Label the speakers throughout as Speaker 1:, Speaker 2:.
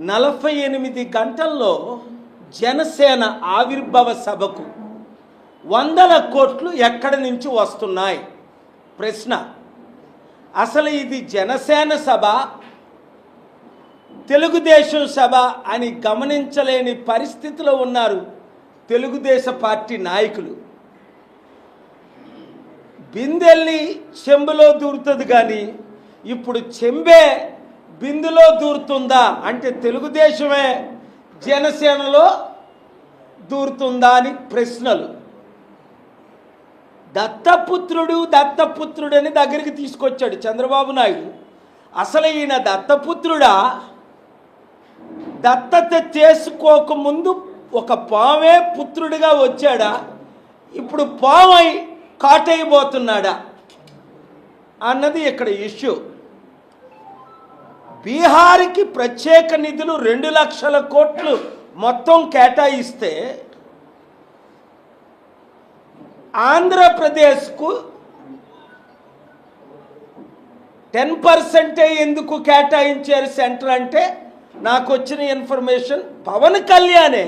Speaker 1: 48 గంటల్లో జనసేన ఆవిర్భావ సభకు 100 కోట్లు ఎక్కడి నుంచి వస్తున్నాయి? ప్రశ్న. అసలు ఇది జనసేన సభ, తెలుగుదేశం సభ అని గమనించలేని పరిస్థితిలో ఉన్నారు తెలుగుదేశం పార్టీ నాయకులు. బిందెల్లి చెంబులో దూరుతుంది కానీ ఇప్పుడు చెంబే బిందులో దూరుతుందా అంటే తెలుగుదేశమే జనసేనలో దూరుతుందా అని ప్రశ్నలు. దత్తపుత్రుడని దగ్గరికి తీసుకొచ్చాడు చంద్రబాబు నాయుడు. అసలు ఈయన దత్తపుత్రుడా? దత్తత చేసుకోకముందు ఒక పామే పుత్రుడిగా వచ్చాడా? ఇప్పుడు పామై కాటైపోతున్నాడా అన్నది ఇక్కడ ఇష్యూ. బీహార్కి ప్రత్యేక నిధులు 2 లక్షల కోట్లు మొత్తం కేటాయిస్తే ఆంధ్రప్రదేశ్కు 10% ఎందుకు కేటాయించారు సెంటర్ అంటే నాకు వచ్చిన ఇన్ఫర్మేషన్ పవన్ కళ్యాణే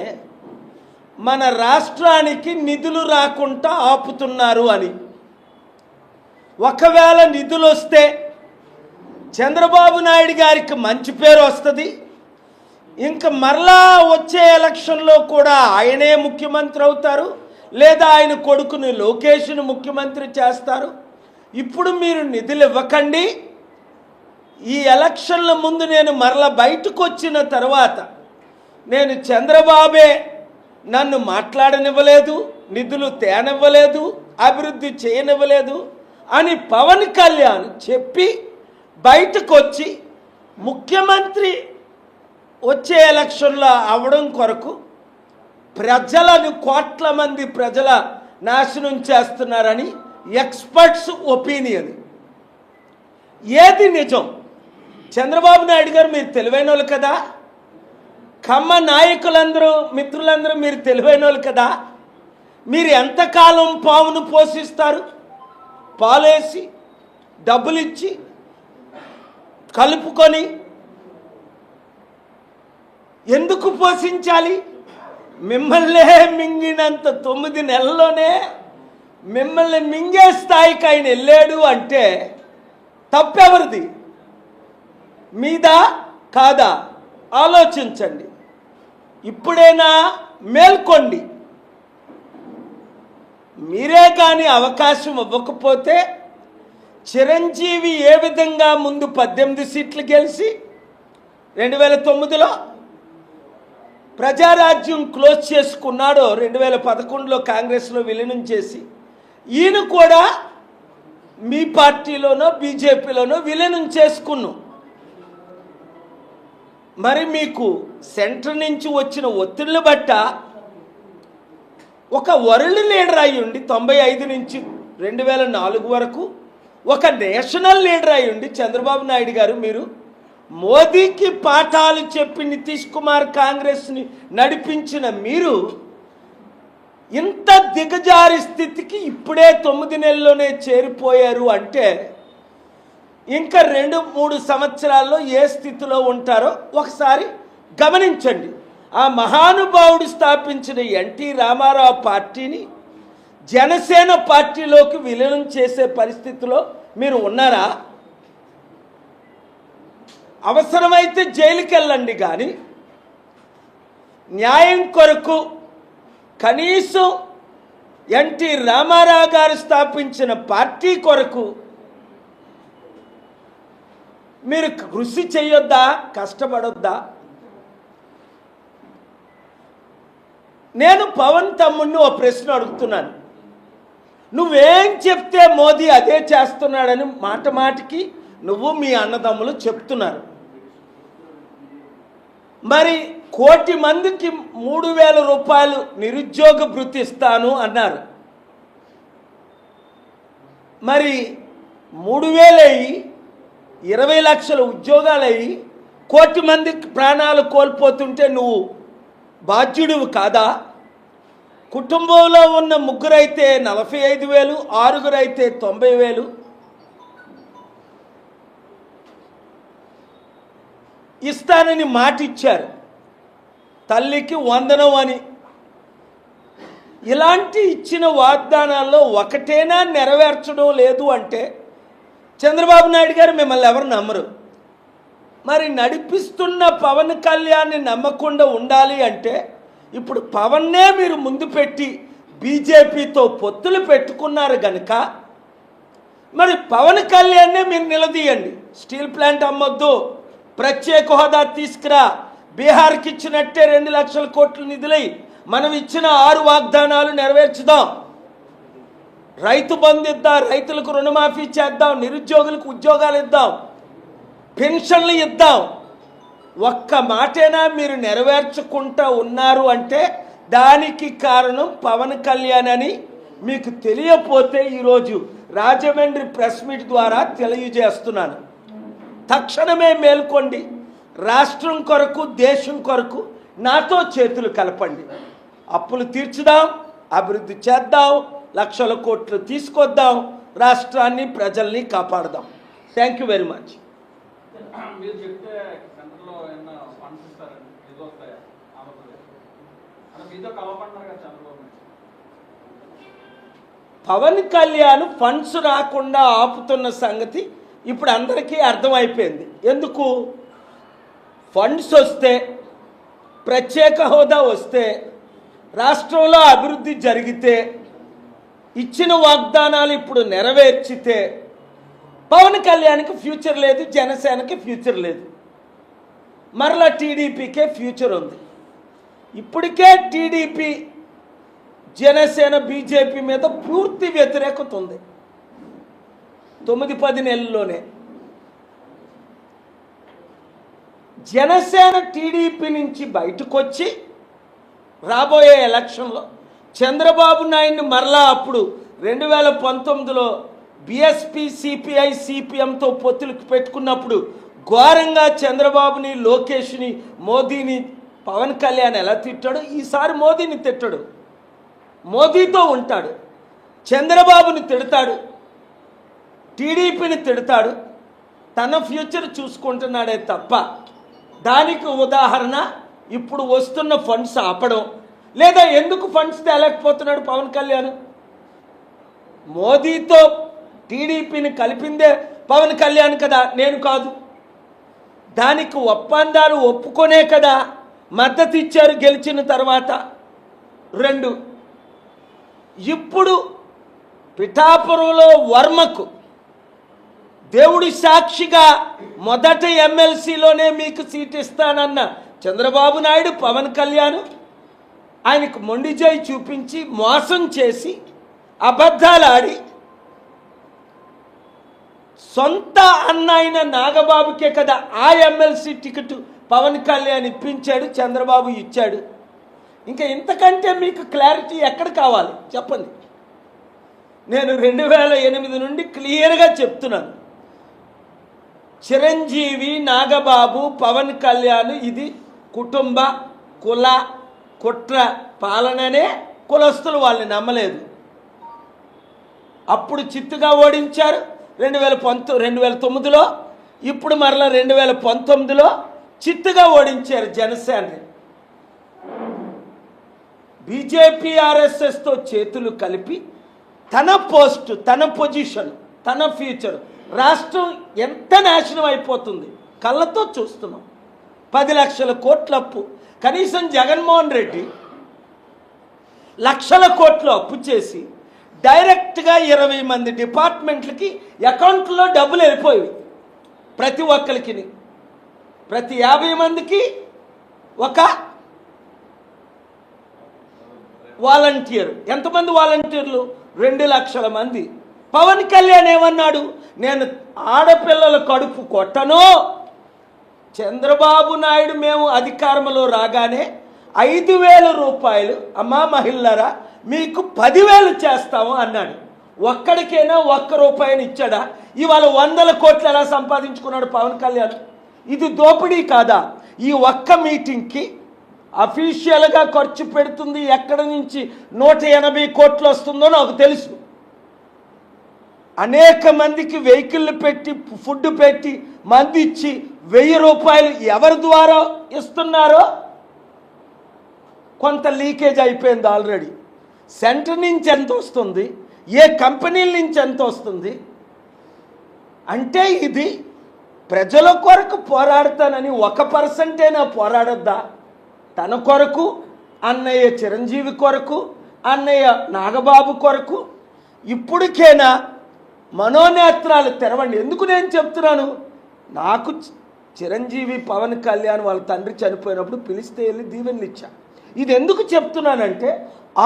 Speaker 1: మన రాష్ట్రానికి నిధులు రాకుండా ఆపుతున్నారు అని. ఒకవేళ నిధులు వస్తే చంద్రబాబు నాయుడు గారికి మంచి పేరు వస్తుంది. ఇంకా మరలా వచ్చే ఎలక్షన్లో కూడా ఆయనే ముఖ్యమంత్రి అవుతారు, లేదా ఆయన కొడుకుని లోకేష్ను ముఖ్యమంత్రి చేస్తారు. ఇప్పుడు మీరు నిధులు ఇవ్వకండి, ఈ ఎలక్షన్ల ముందు నేను మరలా బయటకు వచ్చిన తర్వాత నేను చంద్రబాబే నన్ను మాట్లాడనివ్వలేదు, నిధులు తేనివ్వలేదు, అభివృద్ధి చేయనివ్వలేదు అని పవన్ కళ్యాణ్ చెప్పి బయటకు వచ్చి ముఖ్యమంత్రి వచ్చే ఎలక్షన్లో అవడం కొరకు ప్రజలను కోట్ల మంది ప్రజల నాశనం చేస్తున్నారని ఎక్స్పర్ట్స్ ఒపీనియన్. ఏది నిజం? చంద్రబాబు నాయుడు గారు మీరు తెలివైన వాళ్ళు కదా, కమ్మ నాయకులందరూ మిత్రులందరూ మీరు తెలివైన వాళ్ళు కదా, మీరు ఎంతకాలం పామును పోషిస్తారు? పాలేసి డబ్బులు ఇచ్చి కలుపుకొని ఎందుకు పోషించాలి? మిమ్మల్నే మింగినంత 9 నెలల్లోనే మిమ్మల్ని మింగే స్థాయికి ఆయన వెళ్ళాడు అంటే తప్పెవరిది? మీదా కాదా ఆలోచించండి. ఇప్పుడైనా మేల్కొండి. మీరే కానీ అవకాశం ఇవ్వకపోతే చిరంజీవి ఏ విధంగా ముందు 18 సీట్లు గెలిచి 2009లో ప్రజారాజ్యం క్లోజ్ చేసుకున్నాడో, 2011లో కాంగ్రెస్లో విలీనం చేసి ఈయన కూడా మీ పార్టీలోనో బీజేపీలోనో విలీనం చేసుకున్నాం. మరి మీకు సెంటర్ నుంచి వచ్చిన ఒత్తిళ్లు బట్ట ఒక వరల్డ్ లీడర్ అయ్యుండి 95 నుంచి 2004 వరకు ఒక నేషనల్ లీడర్ అయ్యుండి చంద్రబాబు నాయుడు గారు మీరు మోదీకి పాఠాలు చెప్పి నితీష్ కుమార్ కాంగ్రెస్ని నడిపించిన మీరు ఇంత దిగజారి స్థితికి ఇప్పుడే 9 నెలల్లోనే చేరిపోయారు అంటే ఇంకా 2-3 సంవత్సరాల్లో ఏ స్థితిలో ఉంటారో ఒకసారి గమనించండి. ఆ మహానుభావుడు స్థాపించిన ఎన్టీ రామారావు పార్టీని జనసేన పార్టీలోకి విలీనం చేసే పరిస్థితిలో మీరు ఉన్నారా? అవసరమైతే జైలుకి వెళ్ళండి, కానీ న్యాయం కొరకు కనీసం ఎన్టీ రామారావు గారు స్థాపించిన పార్టీ కొరకు మీరు కృషి చేయొద్దా? కష్టపడొద్దా? నేను పవన్ తమ్ముడిని ఓ ప్రశ్న అడుగుతున్నాను. నువ్వేం చెప్తే మోదీ అదే చేస్తున్నాడని మాటికి నువ్వు మీ అన్నదమ్ములు చెప్తున్నారు. మరి 1 కోటి మందికి 3,000 రూపాయలు నిరుద్యోగ భృతి ఇస్తాను అన్నారు. మరి 3,000 అయ్యి 20 లక్షల ఉద్యోగాలు అయ్యి 1 కోటి మందికి ప్రాణాలు కోల్పోతుంటే నువ్వు బాధ్యుడివి కాదా? కుటుంబంలో ఉన్న 3 అయితే 45,000, 6 అయితే 90,000. ఇస్తానని మాట ఇచ్చారు, తల్లికి వందనం అని. ఇలాంటి ఇచ్చిన వాగ్దానాల్లో ఒకటేనా నెరవేర్చడం లేదు అంటే చంద్రబాబు నాయుడు గారు మిమ్మల్ని ఎవరు నమ్మరు. మరి నడిపిస్తున్న పవన్ కళ్యాణ్ని నమ్మకుండా ఉండాలి అంటే ఇప్పుడు పవన్నే మీరు ముందు పెట్టి బీజేపీతో పొత్తులు పెట్టుకున్నారు కనుక మరి పవన్ కళ్యాణ్నే మీరు నిలదీయండి. స్టీల్ ప్లాంట్ అమ్మొద్దు, ప్రత్యేక హోదా తీసుకురా, బీహార్కి ఇచ్చినట్టే 2 లక్షల కోట్ల నిధులై మనం ఇచ్చిన 6 వాగ్దానాలు నెరవేర్చుదాం, రైతు బంధు ఇద్దాం, రైతులకు రుణమాఫీ చేద్దాం, నిరుద్యోగులకు ఉద్యోగాలు ఇద్దాం, పెన్షన్లు ఇద్దాం. ఒక్క మాటైనా మీరు నెరవేర్చుకుంటూ ఉన్నారు అంటే దానికి కారణం పవన్ కళ్యాణ్ అని మీకు తెలియపోతే ఈరోజు రాజమండ్రి ప్రెస్ మీట్ ద్వారా తెలియజేస్తున్నాను. తక్షణమే మేల్కొండి, రాష్ట్రం కొరకు దేశం కొరకు నాతో చేతులు కలపండి. అప్పులు తీర్చుదాం, అభివృద్ధి చేద్దాం, లక్షల కోట్లు తీసుకొద్దాం, రాష్ట్రాన్ని ప్రజల్ని కాపాడదాం. Thank you very much.
Speaker 2: మీరు చెప్తే సెంటర్లో ఏమన్నా ఫండ్స్ ఇస్తారండి, ఏదో వస్తాయా ఆంధ్రప్రదేశ్ అంటే మీతో కలవమంటున్నారు కదా చంద్రబాబు నాయుడు.
Speaker 1: పవన్ కళ్యాణ్ ఫండ్స్ రాకుండా ఆపుతున్న సంగతి ఇప్పుడు అందరికీ అర్థమైపోయింది. ఎందుకు? ఫండ్స్ వస్తే, ప్రత్యేక హోదా వస్తే, రాష్ట్రంలో అభివృద్ధి జరిగితే, ఇచ్చిన వాగ్దానాలు ఇప్పుడు నెరవేర్చితే పవన్ కళ్యాణ్కి ఫ్యూచర్ లేదు, జనసేనకి ఫ్యూచర్ లేదు, మరలా టీడీపీకే ఫ్యూచర్ ఉంది. ఇప్పటికే టీడీపీ జనసేన బీజేపీ మీద పూర్తి వ్యతిరేకత ఉంది. 9-10 నెలల్లోనే జనసేన టీడీపీ నుంచి బయటకు వచ్చి రాబోయే ఎలక్షన్లో చంద్రబాబు నాయుడిని మరలా అప్పుడు 2019లో బీఎస్పీ సిపిఐ సిపిఎంతో పొత్తులకు పెట్టుకున్నప్పుడు ఘోరంగా చంద్రబాబుని, లోకేష్ని, మోదీని పవన్ కళ్యాణ్ ఎలా తిట్టాడు, ఈసారి మోదీని తిట్టాడు, మోదీతో ఉంటాడు, చంద్రబాబుని తిడతాడు, టీడీపీని తిడతాడు, తన ఫ్యూచర్ చూసుకుంటున్నాడే తప్ప దానికి ఉదాహరణ ఇప్పుడు వస్తున్న ఫండ్స్ ఆపడం. లేదా ఎందుకు ఫండ్స్ తేలేకపోతున్నాడు పవన్ కళ్యాణ్? మోదీతో టీడీపీని కలిపిందే పవన్ కళ్యాణ్ కదా, నేను కాదు. దానికి ఒప్పందాలు ఒప్పుకొనే కదా మద్దతు ఇచ్చారు గెలిచిన తర్వాత. 2, ఇప్పుడు పిఠాపురంలో వర్మకు దేవుడి సాక్షిగా మొదట ఎమ్మెల్సీలోనే మీకు సీట్ ఇస్తానన్న చంద్రబాబు నాయుడు, పవన్ కళ్యాణ్ ఆయనకు మొండిజాయి చూపించి మోసం చేసి అబద్ధాలు ఆడి సొంత అన్న అయిన నాగబాబుకే కదా ఆ ఎమ్మెల్సీ టికెట్ పవన్ కళ్యాణ్ ఇప్పించాడు, చంద్రబాబు ఇచ్చాడు. ఇంకా ఇంతకంటే మీకు క్లారిటీ ఎక్కడ కావాలి చెప్పండి. నేను 2008 నుండి క్లియర్గా చెప్తున్నాను, చిరంజీవి, నాగబాబు, పవన్ కళ్యాణ్ ఇది కుటుంబ కుల కుట్ర పాలననే కులస్తులు వాళ్ళని నమ్మలేదు. అప్పుడు చిత్తుగా ఓడించారు 2009లో, ఇప్పుడు మరలా 2019లో చిత్తుగా ఓడించారు జనసేనని. బీజేపీ ఆర్ఎస్ఎస్తో చేతులు కలిపి తన పోస్టు, తన పొజిషన్, తన ఫ్యూచర్, రాష్ట్రం ఎంత నాశనం అయిపోతుంది కళ్ళతో చూస్తున్నాం. 10 లక్షల కోట్ల అప్పు. కనీసం జగన్మోహన్ రెడ్డి లక్షల కోట్లు అప్పు చేసి డైరెక్ట్గా 20 మంది డిపార్ట్మెంట్లకి అకౌంట్లో డబ్బులు వెళ్ళిపోయి ప్రతి ఒక్కరికి, ప్రతి 50 మందికి ఒక వాలంటీర్. ఎంతమంది వాలంటీర్లు? 2 లక్షల మంది. పవన్ కళ్యాణ్ ఏమన్నాడు? నేను ఆడపిల్లల కడుపు కొట్టను. చంద్రబాబు నాయుడు మేము అధికారంలో రాగానే 5,000 రూపాయలు అమ్మా మహిళరా మీకు 10,000 చేస్తాము అన్నాడు. ఒక్కడికైనా 1 రూపాయిని ఇచ్చాడా? ఇవాళ 100 కోట్లు ఎలా సంపాదించుకున్నాడు పవన్ కళ్యాణ్? ఇది దోపిడీ కాదా? ఈ ఒక్క మీటింగ్కి అఫీషియల్గా ఖర్చు పెడుతుంది ఎక్కడి నుంచి 180 కోట్లు వస్తుందో నాకు తెలుసు. అనేక మందికి వెహికల్ పెట్టి ఫుడ్ పెట్టి మంది ఇచ్చి 1000 రూపాయలు ఎవరి ద్వారా ఇస్తున్నారో కొంత లీకేజ్ అయిపోయింది ఆల్రెడీ. సెంటర్ నుంచి ఎంత వస్తుంది, ఏ కంపెనీల నుంచి ఎంత వస్తుంది అంటే ఇది ప్రజల కొరకు పోరాడతానని 1% పోరాడద్దా? తన కొరకు, అన్నయ్య చిరంజీవి కొరకు, అన్నయ్య నాగబాబు కొరకు ఇప్పటికైనా మనోనేత్రాలు తెరవండి. ఎందుకు నేను చెప్తున్నాను, నాకు చిరంజీవి పవన్ కళ్యాణ్ వాళ్ళ తండ్రి చనిపోయినప్పుడు పిలిస్తే వెళ్ళి దీవెనలు ఇచ్చా. ఇది ఎందుకు చెప్తున్నానంటే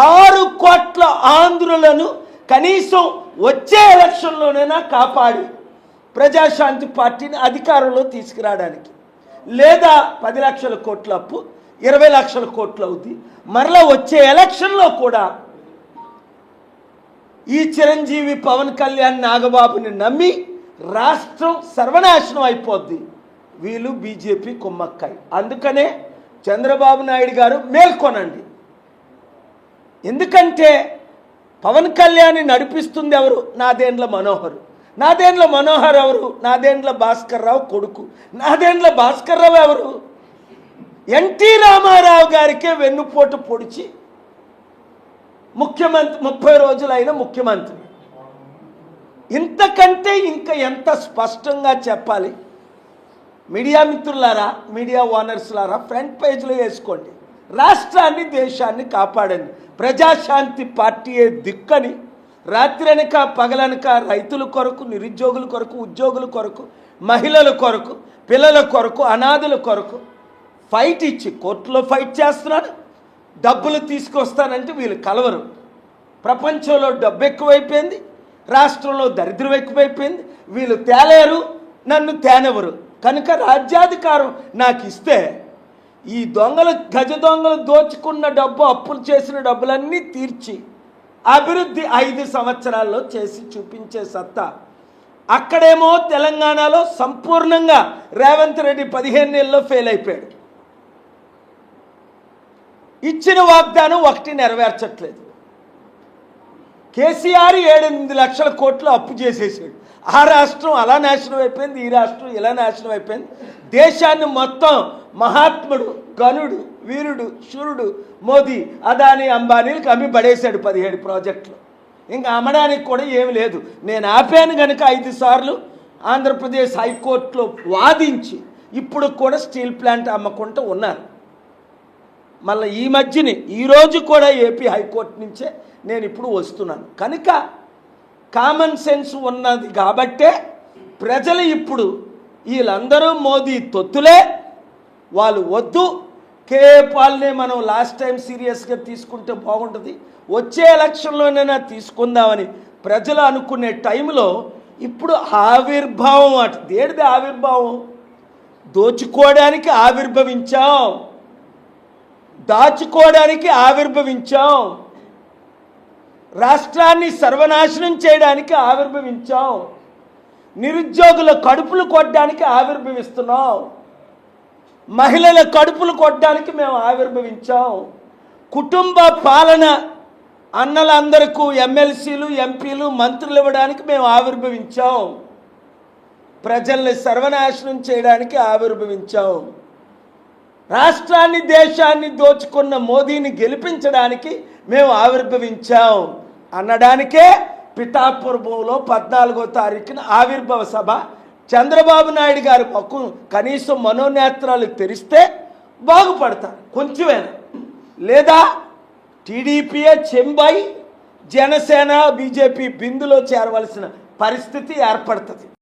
Speaker 1: 6 కోట్ల ఆంధ్రులను కనీసం వచ్చే ఎలక్షన్లోనైనా కాపాడి ప్రజాశాంతి పార్టీని అధికారంలో తీసుకురావడానికి, లేదా 10 లక్షల కోట్ల అప్పు 20 లక్షల కోట్లు అవుద్ది. మరలా వచ్చే ఎలక్షన్లో కూడా ఈ చిరంజీవి పవన్ కళ్యాణ్ నాగబాబుని నమ్మి రాష్ట్రం సర్వనాశనం అయిపోద్ది. వీళ్ళు బీజేపీ కుమ్మక్కాయి. అందుకనే చంద్రబాబు నాయుడు గారు మేల్కొనండి. ఎందుకంటే పవన్ కళ్యాణ్ నడిపిస్తుంది ఎవరు? నాదెండ్ల మనోహర్. నాదెండ్ల మనోహర్ ఎవరు? నాదెండ్ల భాస్కర్ రావు కొడుకు. నాదెండ్ల భాస్కర్ రావు ఎవరు? ఎన్టీ రామారావు గారికే వెన్నుపోటు పొడిచి ముఖ్యమంత్రి 30 రోజులైన ముఖ్యమంత్రి. ఇంతకంటే ఇంకా ఎంత స్పష్టంగా చెప్పాలి? మీడియా మిత్రులారా, మీడియా ఓనర్స్లారా, ఫ్రంట్ పేజ్లో వేసుకోండి. రాష్ట్రాన్ని దేశాన్ని కాపాడండి. ప్రజాశాంతి పార్టీయే దిక్కని రాత్రనక పగలనక రైతుల కొరకు, నిరుద్యోగుల కొరకు, ఉద్యోగుల కొరకు, మహిళల కొరకు, పిల్లల కొరకు, అనాథుల కొరకు ఫైట్ ఇచ్చి కోర్టులో ఫైట్ చేస్తున్నాడు. డబ్బులు తీసుకొస్తానంటే వీళ్ళు కలవరు. ప్రపంచంలో డబ్బు ఎక్కువైపోయింది, రాష్ట్రంలో దరిద్రం ఎక్కువైపోయింది. వీళ్ళు తేలేరు, నన్ను తేనెవరు. కనుక రాజ్యాధికారం నాకు ఇస్తే ఈ దొంగలు, గజ దొంగలు దోచుకున్న డబ్బు, అప్పులు చేసిన డబ్బులన్నీ తీర్చి అభివృద్ధి 5 సంవత్సరాల్లో చేసి చూపించే సత్తా. అక్కడేమో తెలంగాణలో సంపూర్ణంగా రేవంత్ రెడ్డి 15 నెలల్లో ఫెయిల్ అయిపోయాడు. ఇచ్చిన వాగ్దానం ఒకటి నెరవేర్చట్లేదు. కేసీఆర్ 7-8 లక్షల కోట్లు అప్పు చేసేసాడు. ఆ రాష్ట్రం అలా నాశనం అయిపోయింది, ఈ రాష్ట్రం ఇలా నాశనం అయిపోయింది. దేశాన్ని మొత్తం మహాత్ముడు, గనుడు, వీరుడు, శూరుడు మోదీ, అదానీ, అంబానీలకు అమ్మి పడేశాడు 17 ప్రాజెక్టులు. ఇంకా అమ్మడానికి కూడా ఏమి లేదు. నేను ఆపాను కనుక 5 సార్లు ఆంధ్రప్రదేశ్ హైకోర్టులో వాదించి ఇప్పుడు కూడా స్టీల్ ప్లాంట్ అమ్మకుండా ఉన్నారు. మళ్ళీ ఈ మధ్యని ఈరోజు కూడా ఏపీ హైకోర్టు నుంచే నేను ఇప్పుడు వస్తున్నాను. కనుక కామన్ సెన్స్ ఉన్నది కాబట్టే ప్రజలు ఇప్పుడు వీళ్ళందరూ మోదీ తొత్తులే, వాళ్ళు వద్దు. కేఏ పాల్నే మనం లాస్ట్ టైం సీరియస్గా తీసుకుంటే బాగుంటుంది, వచ్చే ఎలక్షన్లోనైనా తీసుకుందామని ప్రజలు అనుకునే టైంలో ఇప్పుడు ఆవిర్భావం అటు దేడిది ఆవిర్భావం? దోచుకోవడానికి ఆవిర్భవించాం, దాచుకోవడానికి ఆవిర్భవించాం, రాష్ట్రాన్ని సర్వనాశనం చేయడానికి ఆవిర్భవించాం, నిరుద్యోగుల కడుపులు కొట్టడానికి ఆవిర్భవిస్తున్నాం, మహిళల కడుపులు కొట్టడానికి మేము ఆవిర్భవించాం, కుటుంబ పాలన అన్నలందరికీ ఎమ్మెల్సీలు, ఎంపీలు, మంత్రులు ఇవ్వడానికి మేము ఆవిర్భవించాం, ప్రజల్ని సర్వనాశనం చేయడానికి ఆవిర్భవించాం, రాష్ట్రాన్ని దేశాన్ని దోచుకున్న మోదీని గెలిపించడానికి మేము ఆవిర్భవించాం అనడానికే పిఠాపురంలో 14వ తారీఖున ఆవిర్భావ సభ. చంద్రబాబు నాయుడు గారి పక్కు కనీసం మనోనేత్రాలు తెరిస్తే బాగుపడతారు కొంచెమేనా. లేదా టీడీపీయే చెంబై జనసేన, బీజేపీ బిందులో చేరవలసిన పరిస్థితి ఏర్పడుతుంది.